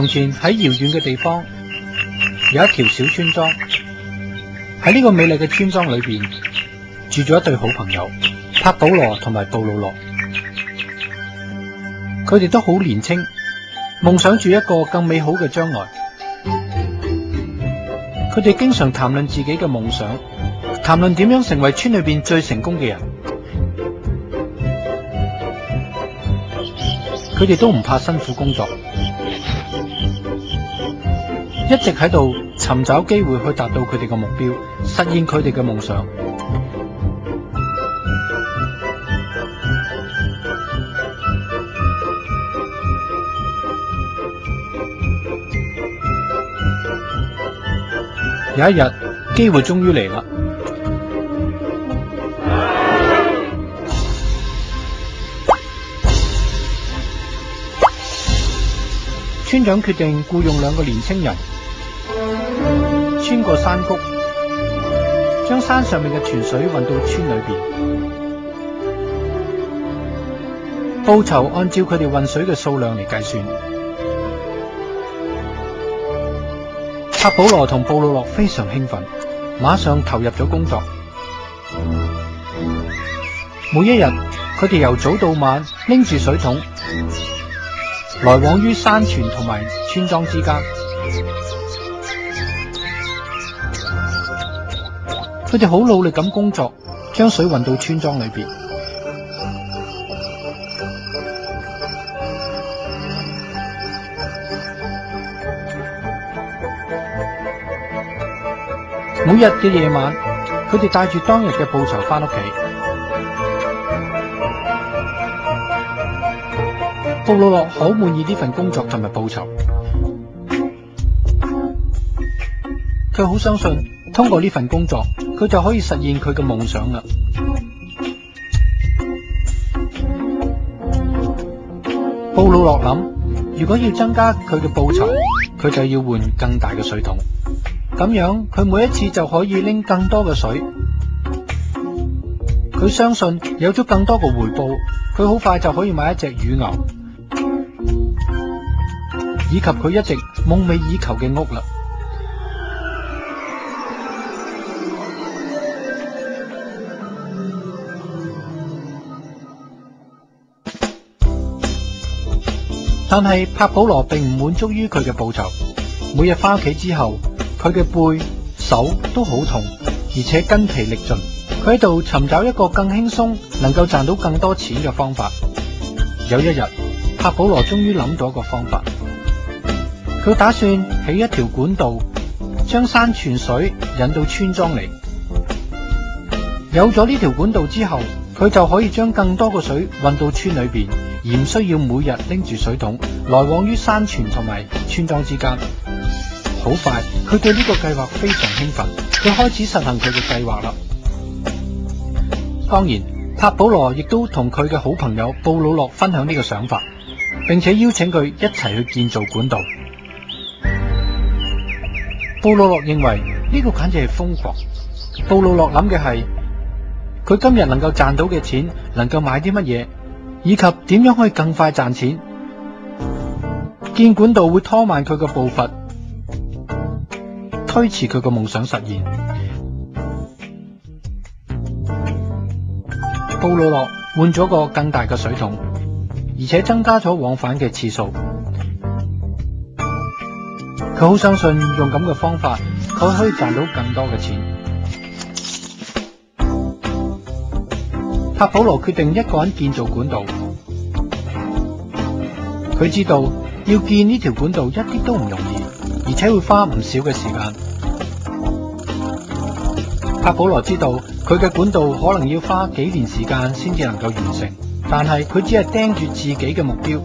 從前喺遙遠嘅地方有一條小村莊，喺呢個美麗嘅村莊裏邊住咗一對好朋友，帕保羅同埋布魯諾。佢哋都好年輕，夢想住一個更美好嘅將來。佢哋經常談論自己嘅夢想，談論點樣成為村裏邊最成功嘅人。佢哋都唔怕辛苦工作，一直喺度尋找機會去達到佢哋嘅目標，實現佢哋嘅夢想。有一日，機會終於嚟啦。村長決定僱用2個年青人，穿過山谷，將山上面嘅泉水運到村裏邊。報酬按照佢哋運水嘅數量嚟計算。帕保羅同布魯諾非常興奮，馬上投入咗工作。每一日，佢哋由早到晚拎住水桶，來往於山泉同埋村莊之間。佢哋好努力咁工作，將水運到村莊裏邊。每日嘅夜晚，佢哋帶住當日嘅報酬返屋企。布魯諾好滿意呢份工作同埋報酬，佢好相信通過呢份工作，佢就可以實現佢嘅夢想啦。布魯諾諗，如果要增加佢嘅報酬，佢就要換更大嘅水桶，咁樣佢每一次就可以拎更多嘅水。佢相信有咗更多嘅回報，佢好快就可以買一隻乳牛，以及佢一直夢寐以求嘅屋啦。但係帕保羅並唔滿足於佢嘅報酬，每日返屋企之後，佢嘅背、手都好痛，而且筋疲力盡。佢喺度尋找一個更輕鬆、能夠賺到更多錢嘅方法。有一日，帕保羅終於諗到一個方法，佢打算起一條管道，將山泉水引到村莊嚟。有咗呢條管道之後，佢就可以將更多嘅水運到村裏邊，而唔需要每日拎住水桶來往於山泉同埋村莊之間。好快，佢對呢個計劃非常興奮，佢開始實行佢嘅計劃啦。當然，帕保羅亦都同佢嘅好朋友布魯諾分享呢個想法，並且邀請佢一齊去建造管道。布魯諾認為呢個簡直係瘋狂。布魯諾諗嘅係，佢今日能夠賺到嘅錢能夠買啲乜嘢，以及點樣可以更快賺錢。建管道會拖慢佢嘅步伐，推遲佢嘅夢想實現。布魯諾換咗個更大嘅水桶，而且增加咗往返嘅次數。佢好相信用咁嘅方法，佢可以賺到更多嘅錢。帕保羅決定一個人建造管道。佢知道要建呢條管道一啲都唔容易，而且會花唔少嘅時間。帕保羅知道佢嘅管道可能要花幾年時間先至能夠完成，但係佢只係盯住自己嘅目標。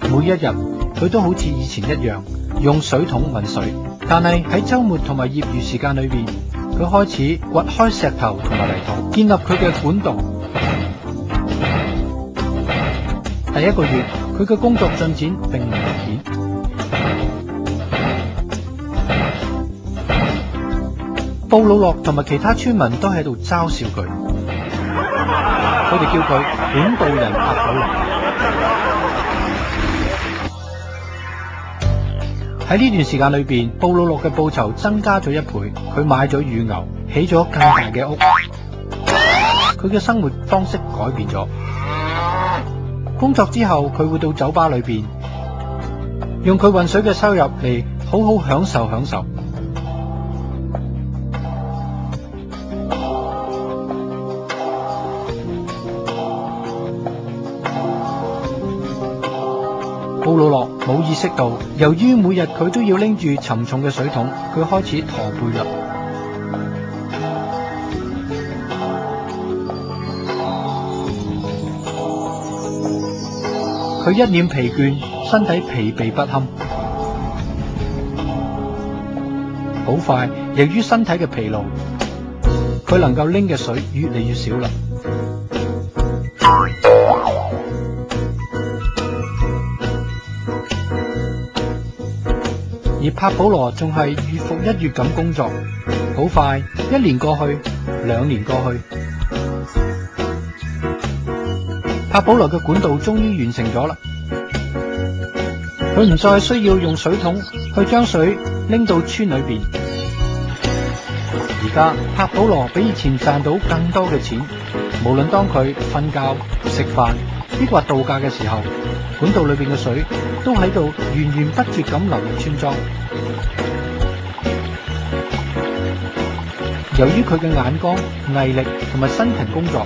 每一日佢都好似以前一樣用水桶運水，但係喺週末同埋業餘時間裏邊，佢開始掘開石頭同埋泥土，建立佢嘅管道。第一個月，佢嘅工作進展並唔明顯。布魯諾同埋其他村民都喺度嘲笑佢，佢哋叫佢管道人帕保羅。喺呢段時間裏邊，布魯諾嘅報酬增加咗1倍，佢買咗乳牛，起咗更大嘅屋，佢嘅生活方式改變咗。工作之後，佢會到酒吧裏邊，用佢運水嘅收入嚟好好享受。布魯諾冇意識到，由於每日佢都要拎住沉重嘅水桶，佢開始駝背啦。佢一臉疲倦，身體疲憊不堪。好快，由於身體嘅疲勞，佢能夠拎嘅水越嚟越少啦。而帕保羅仲係月復一月咁工作，好快1年過去，2年過去，帕保羅嘅管道終於完成咗啦。佢唔再需要用水桶去將水拎到村裏邊。而家帕保羅比以前賺到更多嘅錢，無論當佢瞓覺、食飯，抑或度假嘅時候，管道裏邊嘅水都喺度源源不絕咁流入村莊。由於佢嘅眼光、毅力同埋辛勤工作，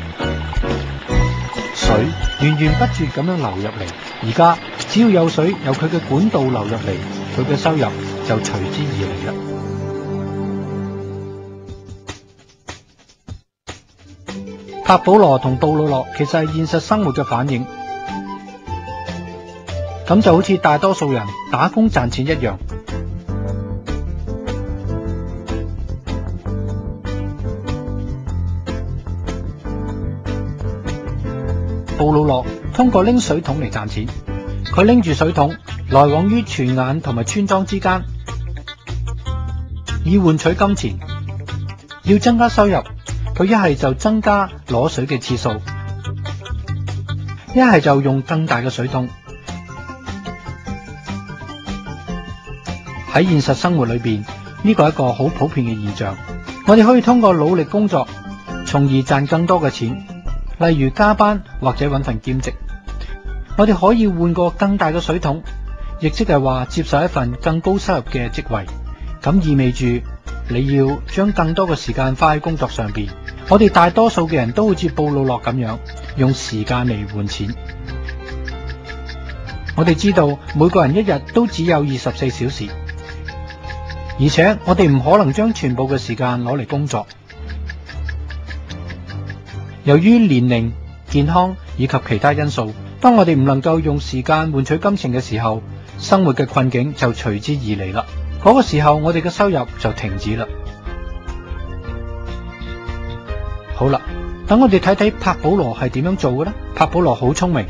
水源源不絕咁樣流入嚟。而家只要有水由佢嘅管道流入嚟，佢嘅收入就隨之而嚟啦。帕保羅同布魯諾其實係現實生活嘅反應，咁就好似大多數人打工賺錢一樣。布魯諾通過拎水桶嚟賺錢，佢拎住水桶來往於泉眼同埋村莊之間，以換取金錢。要增加收入，佢一係就增加攞水嘅次數，一係就用更大嘅水桶。喺現實生活裏邊，呢個係一個好普遍嘅現象。我哋可以通過努力工作，從而賺更多嘅錢。例如加班或者揾份兼職，我哋可以換個更大嘅水桶，亦即係話接受一份更高收入嘅職位。咁意味住你要將更多嘅時間花喺工作上邊。我哋大多數嘅人都好似布魯諾咁樣，用時間嚟換錢。我哋知道每個人一日都只有24小時，而且我哋唔可能將全部嘅時間攞嚟工作。由於年齡、健康以及其他因素，當我哋唔能夠用時間換取金錢嘅時候，生活嘅困境就隨之而嚟啦。嗰個時候，我哋嘅收入就停止啦。好啦，等我哋睇睇帕保羅係點樣做嘅呢？帕保羅好聰明，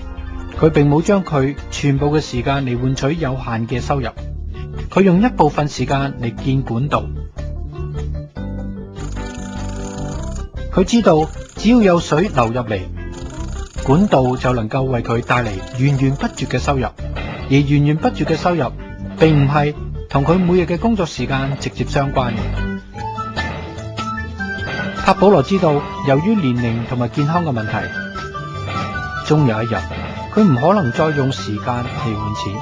佢並冇將佢全部嘅時間嚟換取有限嘅收入，佢用一部分時間嚟建管道。佢知道只要有水流入嚟，管道就能夠為佢帶嚟源源不絕嘅收入。而源源不絕嘅收入並唔係同佢每日嘅工作時間直接相關嘅。帕保羅知道，由於年齡同埋健康嘅問題，終有一日佢唔可能再用時間嚟換錢。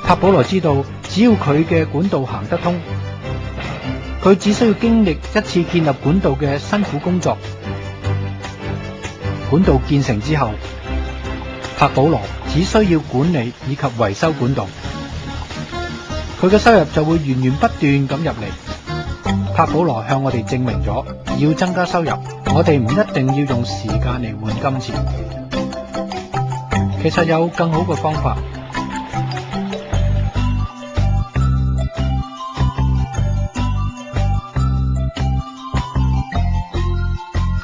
帕保羅知道，只要佢嘅管道行得通，佢只需要經歷一次建立管道嘅辛苦工作。管道建成之後，帕保羅只需要管理以及維修管道，佢嘅收入就會源源不斷咁入嚟。帕保羅向我哋證明咗，要增加收入，我哋唔一定要用時間嚟換金錢。其實有更好嘅方法。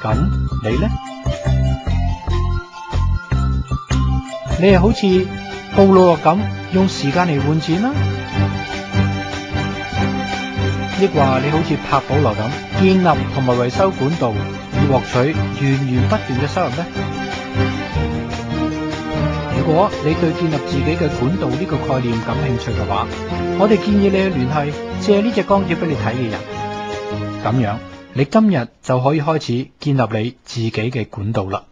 咁你呢？你係好似布魯諾咁用時間嚟換錢啦，抑或你好似帕保羅咁建立同埋維修管道，以獲取源源不斷嘅收入呢？如果你對建立自己嘅管道呢個概念感興趣嘅話，我哋建議你去聯繫借呢隻光碟俾你睇嘅人，咁樣你今日就可以開始建立你自己嘅管道啦。